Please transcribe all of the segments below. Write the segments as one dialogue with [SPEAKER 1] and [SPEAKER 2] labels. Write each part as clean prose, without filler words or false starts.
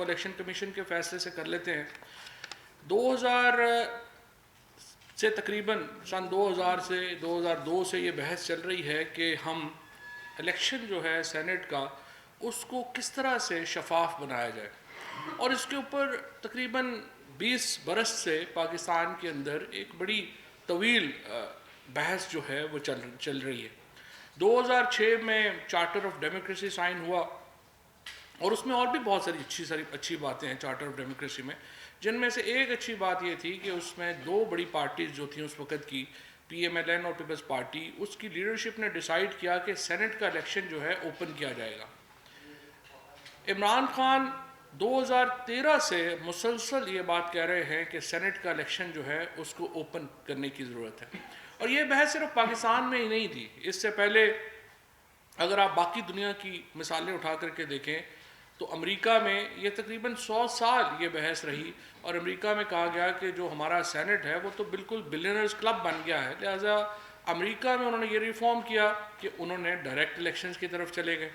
[SPEAKER 1] Election commission کے فیصلے سے کر لیتے ہیں. 2000 سے تقریباً سن 2000 سے 2002 سے یہ بحث چل رہی ہے کہ ہم الیکشن جو ہے سینٹ کا اس کو کس طرح سے شفاف بنایا جائے, اور اس کے اوپر تقریباً 20 برس سے پاکستان کے اندر ایک بڑی طویل بحث جو ہے وہ چل رہی ہے. 2006 میں چارٹر آف ڈیموکریسی سائن ہوا, اور اس میں اور بھی بہت ساری اچھی باتیں ہیں چارٹر آف ڈیموکریسی میں, جن میں سے ایک اچھی بات یہ تھی کہ اس میں دو بڑی پارٹیز جو تھیں اس وقت کی, پی ایم ایل این اور پیپلز پارٹی, اس کی لیڈرشپ نے ڈیسائیڈ کیا کہ سینٹ کا الیکشن جو ہے اوپن کیا جائے گا. عمران خان 2013 سے مسلسل یہ بات کہہ رہے ہیں کہ سینٹ کا الیکشن جو ہے اس کو اوپن کرنے کی ضرورت ہے, اور یہ بحث صرف پاکستان میں ہی نہیں تھی. اس سے پہلے اگر آپ باقی دنیا کی مثالیں اٹھا کر کے دیکھیں تو امریکہ میں یہ تقریباً 100 سال یہ بحث رہی, اور امریکہ میں کہا گیا کہ جو ہمارا سینٹ ہے وہ تو بالکل بلینئرز کلب بن گیا ہے, لہٰذا امریکہ میں انہوں نے یہ ریفارم کیا کہ انہوں نے ڈائریکٹ الیکشنز کی طرف چلے گئے.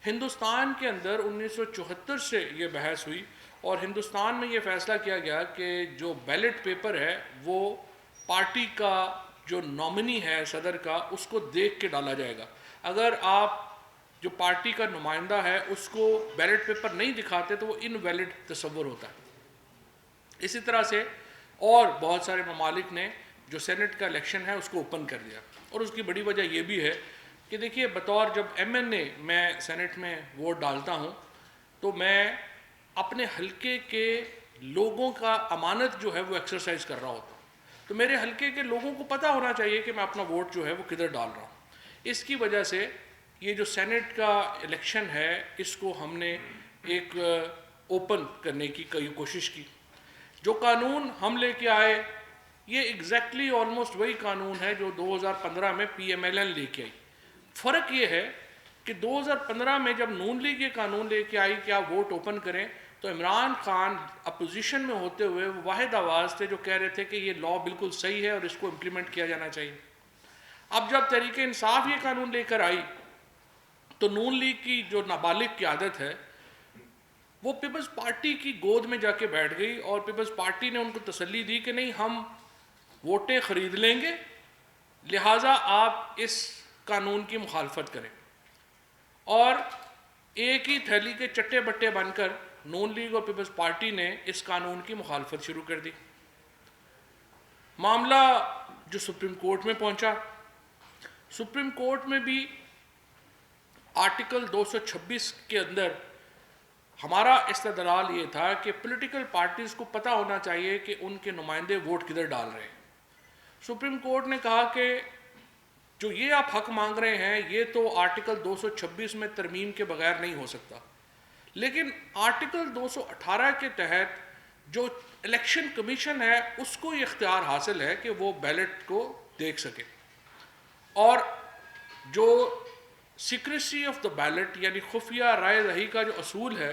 [SPEAKER 1] ہندوستان کے اندر 1974 سے یہ بحث ہوئی, اور ہندوستان میں یہ فیصلہ کیا گیا کہ جو بیلٹ پیپر ہے وہ پارٹی کا جو نامنی ہے صدر کا اس کو دیکھ کے ڈالا جائے گا. اگر آپ جو پارٹی کا نمائندہ ہے اس کو بیلٹ پیپر نہیں دکھاتے تو وہ انویلڈ تصور ہوتا ہے. اسی طرح سے اور بہت سارے ممالک نے جو سینٹ کا الیکشن ہے اس کو اوپن کر دیا, اور اس کی بڑی وجہ یہ بھی ہے کہ دیکھیے بطور جب ایم این اے میں سینٹ میں ووٹ ڈالتا ہوں تو میں اپنے حلقے کے لوگوں کا امانت جو ہے وہ ایکسرسائز کر رہا ہوتا ہوں, تو میرے حلقے کے لوگوں کو پتہ ہونا چاہیے کہ میں اپنا ووٹ جو ہے وہ کدھر ڈال رہا ہوں. اس کی وجہ سے یہ جو سینٹ کا الیکشن ہے اس کو ہم نے ایک اوپن کرنے کی کوشش کی. جو قانون ہم لے کے آئے یہ ایگزیکٹلی آلموسٹ وہی قانون ہے جو 2015 میں پی ایم ایل این لے کے آئی. فرق یہ ہے کہ 2015 میں جب نون لیگ یہ قانون لے کے آئی کہ آپ ووٹ اوپن کریں تو عمران خان اپوزیشن میں ہوتے ہوئے واحد آواز تھے جو کہہ رہے تھے کہ یہ لاء بالکل صحیح ہے اور اس کو امپلیمنٹ کیا جانا چاہیے. اب جب تحریک انصاف یہ قانون لے کر آئی تو نون لیگ کی جو نابالغ قیادت ہے وہ پیپلز پارٹی کی گود میں جا کے بیٹھ گئی, اور پیپلز پارٹی نے ان کو تسلی دی کہ نہیں ہم ووٹیں خرید لیں گے, لہٰذا آپ اس قانون کی مخالفت کریں. اور ایک ہی تھیلی کے چٹے بٹے بن کر نون لیگ اور پیپلز پارٹی نے اس قانون کی مخالفت شروع کر دی. معاملہ جو سپریم کورٹ میں پہنچا, سپریم کورٹ میں بھی آرٹیکل 226 کے اندر ہمارا استدلال یہ تھا کہ پولیٹیکل پارٹیز کو پتہ ہونا چاہیے کہ ان کے نمائندے ووٹ کدھر ڈال رہے ہیں. سپریم کورٹ نے کہا کہ جو یہ آپ حق مانگ رہے ہیں یہ تو آرٹیکل 226 میں ترمیم کے بغیر نہیں ہو سکتا, لیکن آرٹیکل 218 کے تحت جو الیکشن کمیشن ہے اس کو یہ اختیار حاصل ہے کہ وہ بیلٹ کو دیکھ سکے, اور جو سیکریسی آف دا بیلٹ یعنی خفیہ رائے دہی کا جو اصول ہے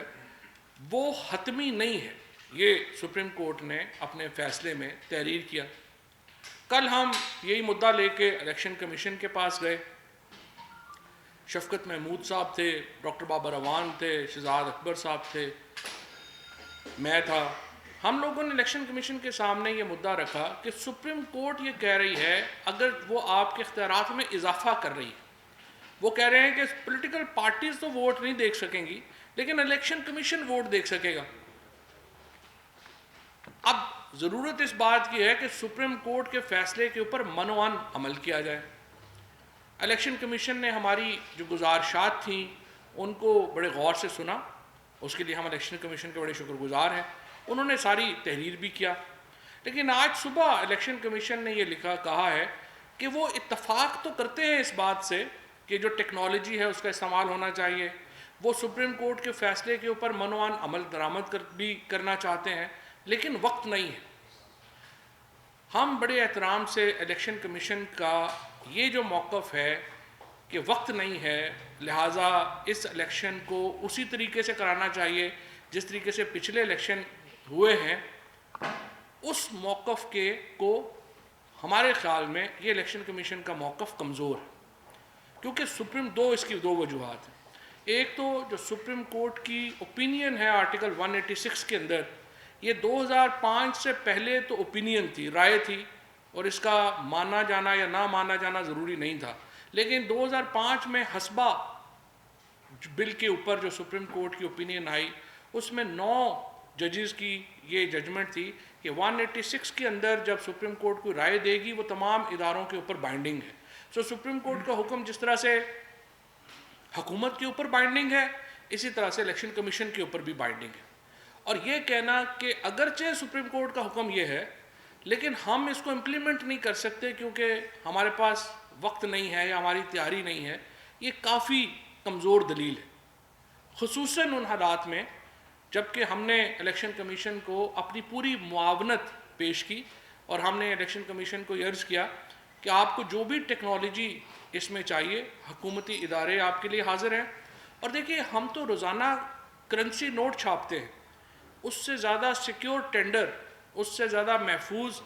[SPEAKER 1] وہ حتمی نہیں ہے. یہ سپریم کورٹ نے اپنے فیصلے میں تحریر کیا. کل ہم یہی مدعا لے کے الیکشن کمیشن کے پاس گئے. شفقت محمود صاحب تھے, ڈاکٹر بابر اعوان تھے, شہزاد اکبر صاحب تھے, میں تھا. ہم لوگوں نے الیکشن کمیشن کے سامنے یہ مدعا رکھا کہ سپریم کورٹ یہ کہہ رہی ہے اگر وہ آپ کے اختیارات میں اضافہ کر رہی ہے, وہ کہہ رہے ہیں کہ پولیٹیکل پارٹیز تو ووٹ نہیں دیکھ سکیں گی لیکن الیکشن کمیشن ووٹ دیکھ سکے گا. اب ضرورت اس بات کی ہے کہ سپریم کورٹ کے فیصلے کے اوپر منوان عمل کیا جائے. الیکشن کمیشن نے ہماری جو گزارشات تھیں ان کو بڑے غور سے سنا, اس کے لیے ہم الیکشن کمیشن کے بڑے شکر گزار ہیں. انہوں نے ساری تحریر بھی کیا, لیکن آج صبح الیکشن کمیشن نے یہ کہا ہے کہ وہ اتفاق تو کرتے ہیں اس بات سے کہ جو ٹیکنالوجی ہے اس کا استعمال ہونا چاہیے, وہ سپریم کورٹ کے فیصلے کے اوپر منوان عمل درآمد بھی کرنا چاہتے ہیں, لیکن وقت نہیں ہے. ہم بڑے احترام سے الیکشن کمیشن کا یہ جو موقف ہے کہ وقت نہیں ہے, لہٰذا اس الیکشن کو اسی طریقے سے کرانا چاہیے جس طریقے سے پچھلے الیکشن ہوئے ہیں, اس موقف کو ہمارے خیال میں یہ الیکشن کمیشن کا موقف کمزور ہے, کیونکہ اس کی دو وجوہات ہیں. ایک تو جو سپریم کورٹ کی اوپینین ہے آرٹیکل 186 کے اندر، یہ 2005 سے پہلے تو اوپینین تھی، رائے تھی، اور اس کا مانا جانا یا نہ مانا جانا ضروری نہیں تھا، لیکن 2005 میں حسبہ بل کے اوپر جو سپریم کورٹ کی اوپینین آئی، اس میں 9 ججز کی یہ ججمنٹ تھی کہ 186 کے اندر جب سپریم کورٹ کو رائے دے گی وہ تمام اداروں کے اوپر بائنڈنگ ہے. سو سپریم کورٹ کا حکم جس طرح سے حکومت کے اوپر بائنڈنگ ہے، اسی طرح سے الیکشن کمیشن کے اوپر بھی بائنڈنگ ہے. اور یہ کہنا کہ اگرچہ سپریم کورٹ کا حکم یہ ہے لیکن ہم اس کو امپلیمنٹ نہیں کر سکتے کیونکہ ہمارے پاس وقت نہیں ہے یا ہماری تیاری نہیں ہے، یہ کافی کمزور دلیل ہے، خصوصاً ان حالات میں جب کہ ہم نے الیکشن کمیشن کو اپنی پوری معاونت پیش کی اور ہم نے الیکشن کمیشن کو عرض کیا کہ آپ کو جو بھی ٹیکنالوجی اس میں چاہیے، حکومتی ادارے آپ کے لیے حاضر ہیں. اور دیکھیے ہم تو روزانہ کرنسی نوٹ چھاپتے ہیں، اس سے زیادہ سیکیور ٹینڈر، اس سے زیادہ محفوظ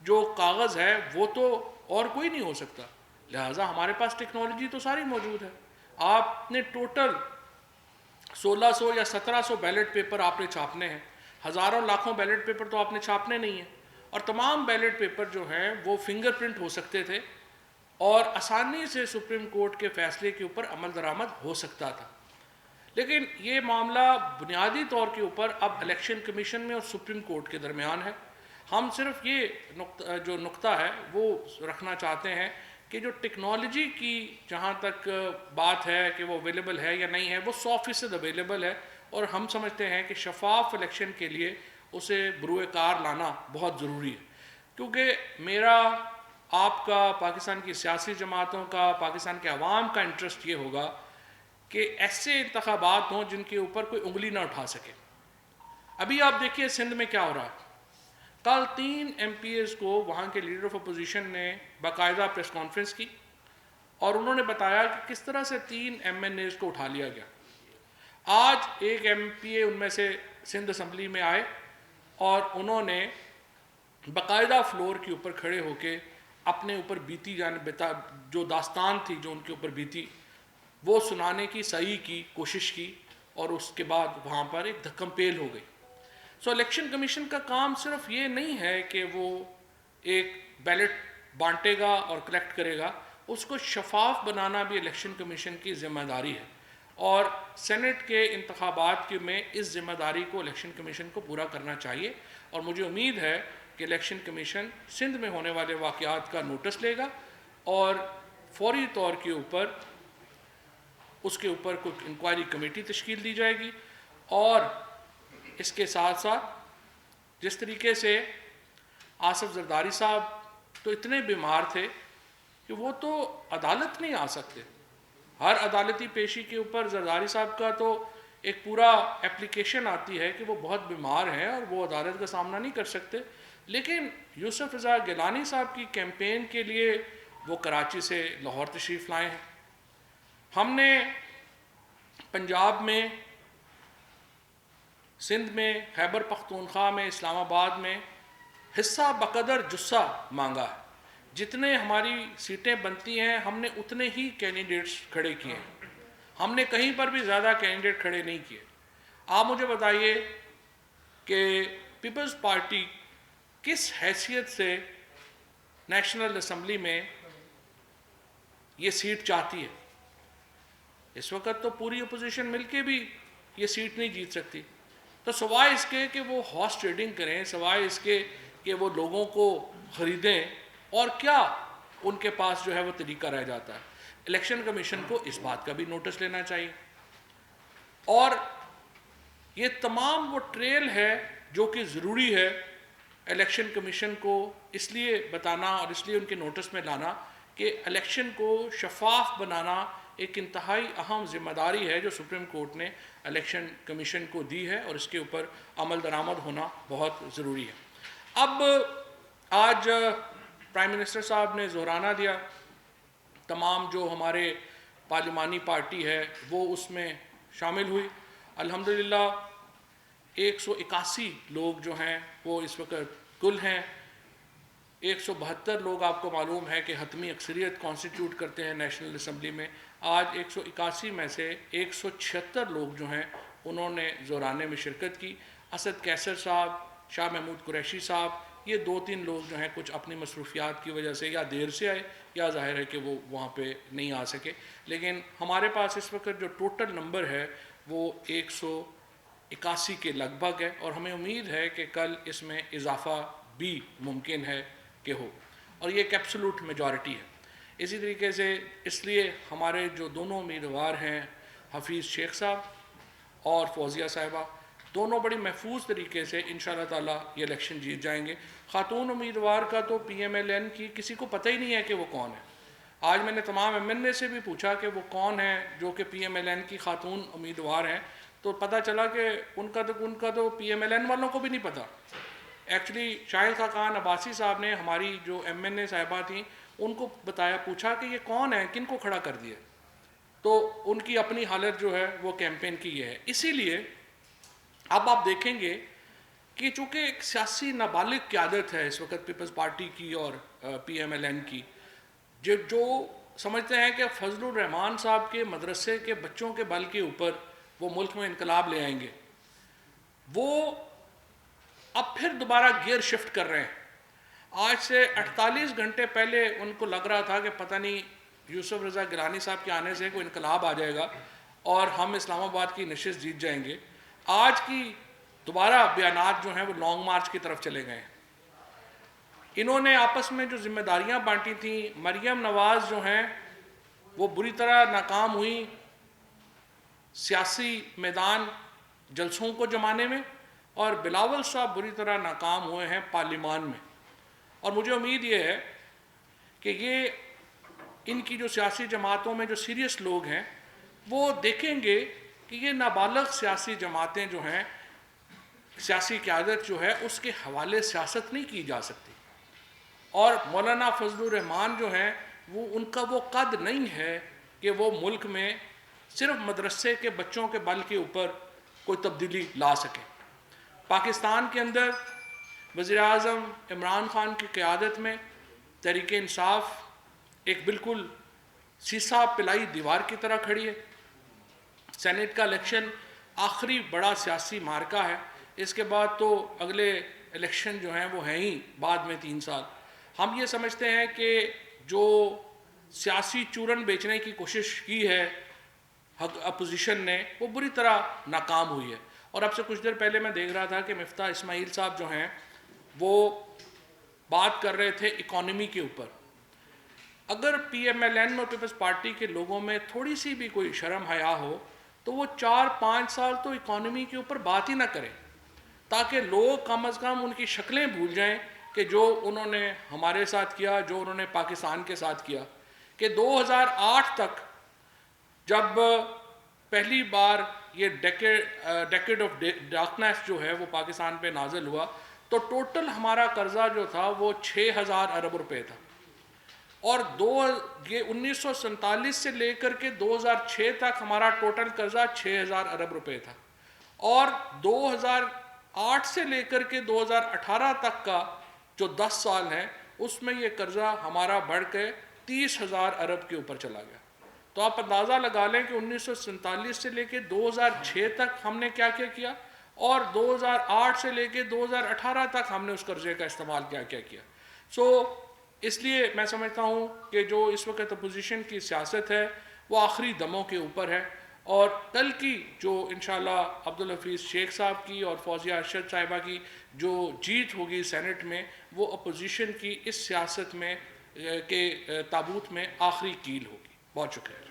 [SPEAKER 1] جو کاغذ ہے وہ تو اور کوئی نہیں ہو سکتا. لہٰذا ہمارے پاس ٹیکنالوجی تو ساری موجود ہے. آپ نے ٹوٹل 1600 یا 1700 بیلٹ پیپر آپ نے چھاپنے ہیں، ہزاروں لاکھوں بیلٹ پیپر تو آپ نے چھاپنے نہیں ہیں، اور تمام بیلٹ پیپر جو ہیں وہ فنگر پرنٹ ہو سکتے تھے اور آسانی سے سپریم کورٹ کے فیصلے کے اوپر عمل درآمد ہو سکتا تھا. لیکن یہ معاملہ بنیادی طور کے اوپر اب الیکشن کمیشن میں اور سپریم کورٹ کے درمیان ہے. ہم صرف یہ جو نقطہ ہے وہ رکھنا چاہتے ہیں کہ جو ٹیکنالوجی کی جہاں تک بات ہے کہ وہ اویلیبل ہے یا نہیں ہے، وہ 100% اویلیبل ہے، اور ہم سمجھتے ہیں کہ شفاف الیکشن کے لیے اسے بروئے کار لانا بہت ضروری ہے. کیونکہ میرا، آپ کا، پاکستان کی سیاسی جماعتوں کا، پاکستان کے عوام کا انٹرسٹ یہ ہوگا کہ ایسے انتخابات ہوں جن کے اوپر کوئی انگلی نہ اٹھا سکے. ابھی آپ دیکھیے سندھ میں کیا ہو رہا ہے. کل 3 ایم پی ایز کو وہاں کے لیڈر آف اپوزیشن نے باقاعدہ پریس کانفرنس کی اور انہوں نے بتایا کہ کس طرح سے 3 ایم این ایز کو اٹھا لیا گیا. آج ایک ایم پی اے ان میں سے سندھ اسمبلی میں آئے اور انہوں نے باقاعدہ فلور کے اوپر کھڑے ہو کے اپنے اوپر بیتی جو داستان تھی جو ان کے اوپر بیتی وہ سنانے کی صحیح کی کوشش کی، اور اس کے بعد وہاں پر ایک دھکم پیل ہو گئی. سو الیکشن کمیشن کا کام صرف یہ نہیں ہے کہ وہ ایک بیلٹ بانٹے گا اور کلیکٹ کرے گا، اس کو شفاف بنانا بھی الیکشن کمیشن کی ذمہ داری ہے، اور سینٹ کے انتخابات میں اس ذمہ داری کو الیکشن کمیشن کو پورا کرنا چاہیے. اور مجھے امید ہے کہ الیکشن کمیشن سندھ میں ہونے والے واقعات کا نوٹس لے گا اور فوری طور کے اوپر اس کے اوپر کوئی انکوائری کمیٹی تشکیل دی جائے گی. اور اس کے ساتھ ساتھ جس طریقے سے آصف زرداری صاحب تو اتنے بیمار تھے کہ وہ تو عدالت نہیں آ سکتے، ہر عدالتی پیشی کے اوپر زرداری صاحب کا تو ایک پورا اپلیکیشن آتی ہے کہ وہ بہت بیمار ہیں اور وہ عدالت کا سامنا نہیں کر سکتے. لیکن یوسف رضا گیلانی صاحب کی کیمپین کے لیے وہ کراچی سے لاہور تشریف لائے ہیں. ہم نے پنجاب میں، سندھ میں، خیبر پختونخوا میں، اسلام آباد میں حصہ بقدر جثہ مانگا ہے. جتنے ہماری سیٹیں بنتی ہیں ہم نے اتنے ہی کینڈیڈیٹس کھڑے کیے ہیں، ہم نے کہیں پر بھی زیادہ کینڈیڈیٹ کھڑے نہیں کیے. آپ مجھے بتائیے کہ پیپلز پارٹی کس حیثیت سے نیشنل اسمبلی میں یہ سیٹ چاہتی ہے؟ اس وقت تو پوری اپوزیشن مل کے بھی یہ سیٹ نہیں جیت سکتی. تو سوائے اس کے کہ وہ ہارس ٹریڈنگ کریں، سوائے اس کے کہ وہ لوگوں کو خریدیں، اور کیا ان کے پاس جو ہے وہ طریقہ رہ جاتا ہے؟ الیکشن کمیشن کو اس بات کا بھی نوٹس لینا چاہیے. اور یہ تمام وہ ٹریل ہے جو کہ ضروری ہے الیکشن کمیشن کو اس لیے بتانا اور اس لیے ان کے نوٹس میں لانا کہ الیکشن کو شفاف بنانا ایک انتہائی اہم ذمہ داری ہے جو سپریم کورٹ نے الیکشن کمیشن کو دی ہے، اور اس کے اوپر عمل درآمد ہونا بہت ضروری ہے. اب آج پرائم منسٹر صاحب نے زہرانہ دیا، تمام جو ہمارے پارلیمانی پارٹی ہے وہ اس میں شامل ہوئی. الحمدللہ 181 لوگ جو ہیں وہ اس وقت کل ہیں. 172 لوگ آپ کو معلوم ہے کہ حتمی اکثریت کانسٹیٹیوٹ کرتے ہیں نیشنل اسمبلی میں. آج 181 میں سے 176 لوگ جو ہیں انہوں نے زورانے میں شرکت کی. اسد کیسر صاحب، شاہ محمود قریشی صاحب، یہ 2-3 لوگ جو ہیں کچھ اپنی مصروفیات کی وجہ سے یا دیر سے آئے یا ظاہر ہے کہ وہ وہاں پہ نہیں آ سکے. لیکن ہمارے پاس اس وقت جو ٹوٹل نمبر ہے وہ 181 کے لگ بھگ ہے، اور ہمیں امید ہے کہ کل اس میں اضافہ بھی ممکن ہے کہ ہو، اور یہ ایک ایبسولوٹ میجورٹی ہے. اسی طریقے سے اس لیے ہمارے جو دونوں امیدوار ہیں حفیظ شیخ صاحب اور فوزیہ صاحبہ، دونوں بڑی محفوظ طریقے سے انشاءاللہ تعالیٰ یہ الیکشن جیت جائیں گے. خاتون امیدوار کا تو پی ایم ایل این کی کسی کو پتہ ہی نہیں ہے کہ وہ کون ہے. آج میں نے تمام ایم این اے سے بھی پوچھا کہ وہ کون ہیں جو کہ پی ایم ایل این کی خاتون امیدوار ہیں، تو پتہ چلا کہ ان کا تو پی ایم ایل این والوں کو بھی نہیں پتہ. ایکچولی شاہد خاقان عباسی صاحب نے ہماری جو ایم این اے صاحبہ تھیں ان کو بتایا، پوچھا کہ یہ کون ہے، کن کو کھڑا کر دیا، تو ان کی اپنی حالت جو ہے وہ کیمپین کی یہ ہے. اسی لیے اب آپ دیکھیں گے کہ چونکہ ایک سیاسی نابالغ قیادت ہے اس وقت پیپلز پارٹی کی اور پی ایم ایل این کی، جو سمجھتے ہیں کہ فضل الرحمان صاحب کے مدرسے کے بچوں کے بل کے اوپر وہ ملک میں انقلاب لے آئیں گے، وہ اب پھر دوبارہ گیئر شفٹ کر رہے ہیں. آج سے 48 گھنٹے پہلے ان کو لگ رہا تھا کہ پتہ نہیں یوسف رضا گیلانی صاحب کے آنے سے کوئی انقلاب آ جائے گا اور ہم اسلام آباد کی نشست جیت جائیں گے. آج کی دوبارہ بیانات جو ہیں وہ لانگ مارچ کی طرف چلے گئے ہیں. انہوں نے آپس میں جو ذمہ داریاں بانٹی تھیں، مریم نواز جو ہیں وہ بری طرح ناکام ہوئی سیاسی میدان جلسوں کو جمانے میں، اور بلاول صاحب بری طرح ناکام ہوئے ہیں پارلیمان میں. اور مجھے امید یہ ہے کہ یہ ان کی جو سیاسی جماعتوں میں جو سیریس لوگ ہیں وہ دیکھیں گے کہ یہ نابالغ سیاسی جماعتیں جو ہیں، سیاسی قیادت جو ہے اس کے حوالے سیاست نہیں کی جا سکتی. اور مولانا فضل الرحمان جو ہیں وہ ان کا وہ قد نہیں ہے کہ وہ ملک میں صرف مدرسے کے بچوں کے بل کے اوپر کوئی تبدیلی لا سکے. پاکستان کے اندر وزیر اعظم عمران خان کی قیادت میں تحریک انصاف ایک بالکل سیسا پلائی دیوار کی طرح کھڑی ہے. سینٹ کا الیکشن آخری بڑا سیاسی مارکہ ہے. اس کے بعد تو اگلے الیکشن جو ہیں وہ ہیں ہی بعد میں 3 سال. ہم یہ سمجھتے ہیں کہ جو سیاسی چورن بیچنے کی کوشش کی ہے اپوزیشن نے وہ بری طرح ناکام ہوئی ہے. اور اب سے کچھ دیر پہلے میں دیکھ رہا تھا کہ مفتاح اسماعیل صاحب جو ہیں وہ بات کر رہے تھے اکانومی کے اوپر. اگر پی ایم ایل این اور پیپلز پارٹی کے لوگوں میں تھوڑی سی بھی کوئی شرم حیا ہو تو وہ 4-5 سال تو اکانومی کے اوپر بات ہی نہ کریں، تاکہ لوگ کم از کم ان کی شکلیں بھول جائیں کہ جو انہوں نے ہمارے ساتھ کیا، جو انہوں نے پاکستان کے ساتھ کیا. کہ 2008 تک جب پہلی بار یہ ڈیکیڈ آف ڈارکنیس جو ہے وہ پاکستان پہ نازل ہوا تو ٹوٹل ہمارا قرضہ جو تھا وہ 6,000 ارب روپے تھا. اور 1947 سے لے کر کے 2006 تک ہمارا ٹوٹل قرضہ 6,000 ارب روپے تھا. اور 2008 سے لے کر کے 2018 تک کا جو 10 سال ہیں اس میں یہ قرضہ ہمارا بڑھ کے 30,000 ارب کے اوپر چلا گیا. تو آپ اندازہ لگا لیں کہ 1947 سے لے کے 2006 تک ہم نے کیا کیا، اور 2008 سے لے کے 2018 تک ہم نے اس قرضے کا استعمال کیا. اس لیے میں سمجھتا ہوں کہ جو اس وقت اپوزیشن کی سیاست ہے وہ آخری دموں کے اوپر ہے. اور کل کی جو انشاءاللہ عبدالحفیظ شیخ صاحب کی اور فوزیہ ارشد صاحبہ کی جو جیت ہوگی سینٹ میں، وہ اپوزیشن کی اس سیاست میں کے تابوت میں آخری کیل ہوگی. بہت شکریہ.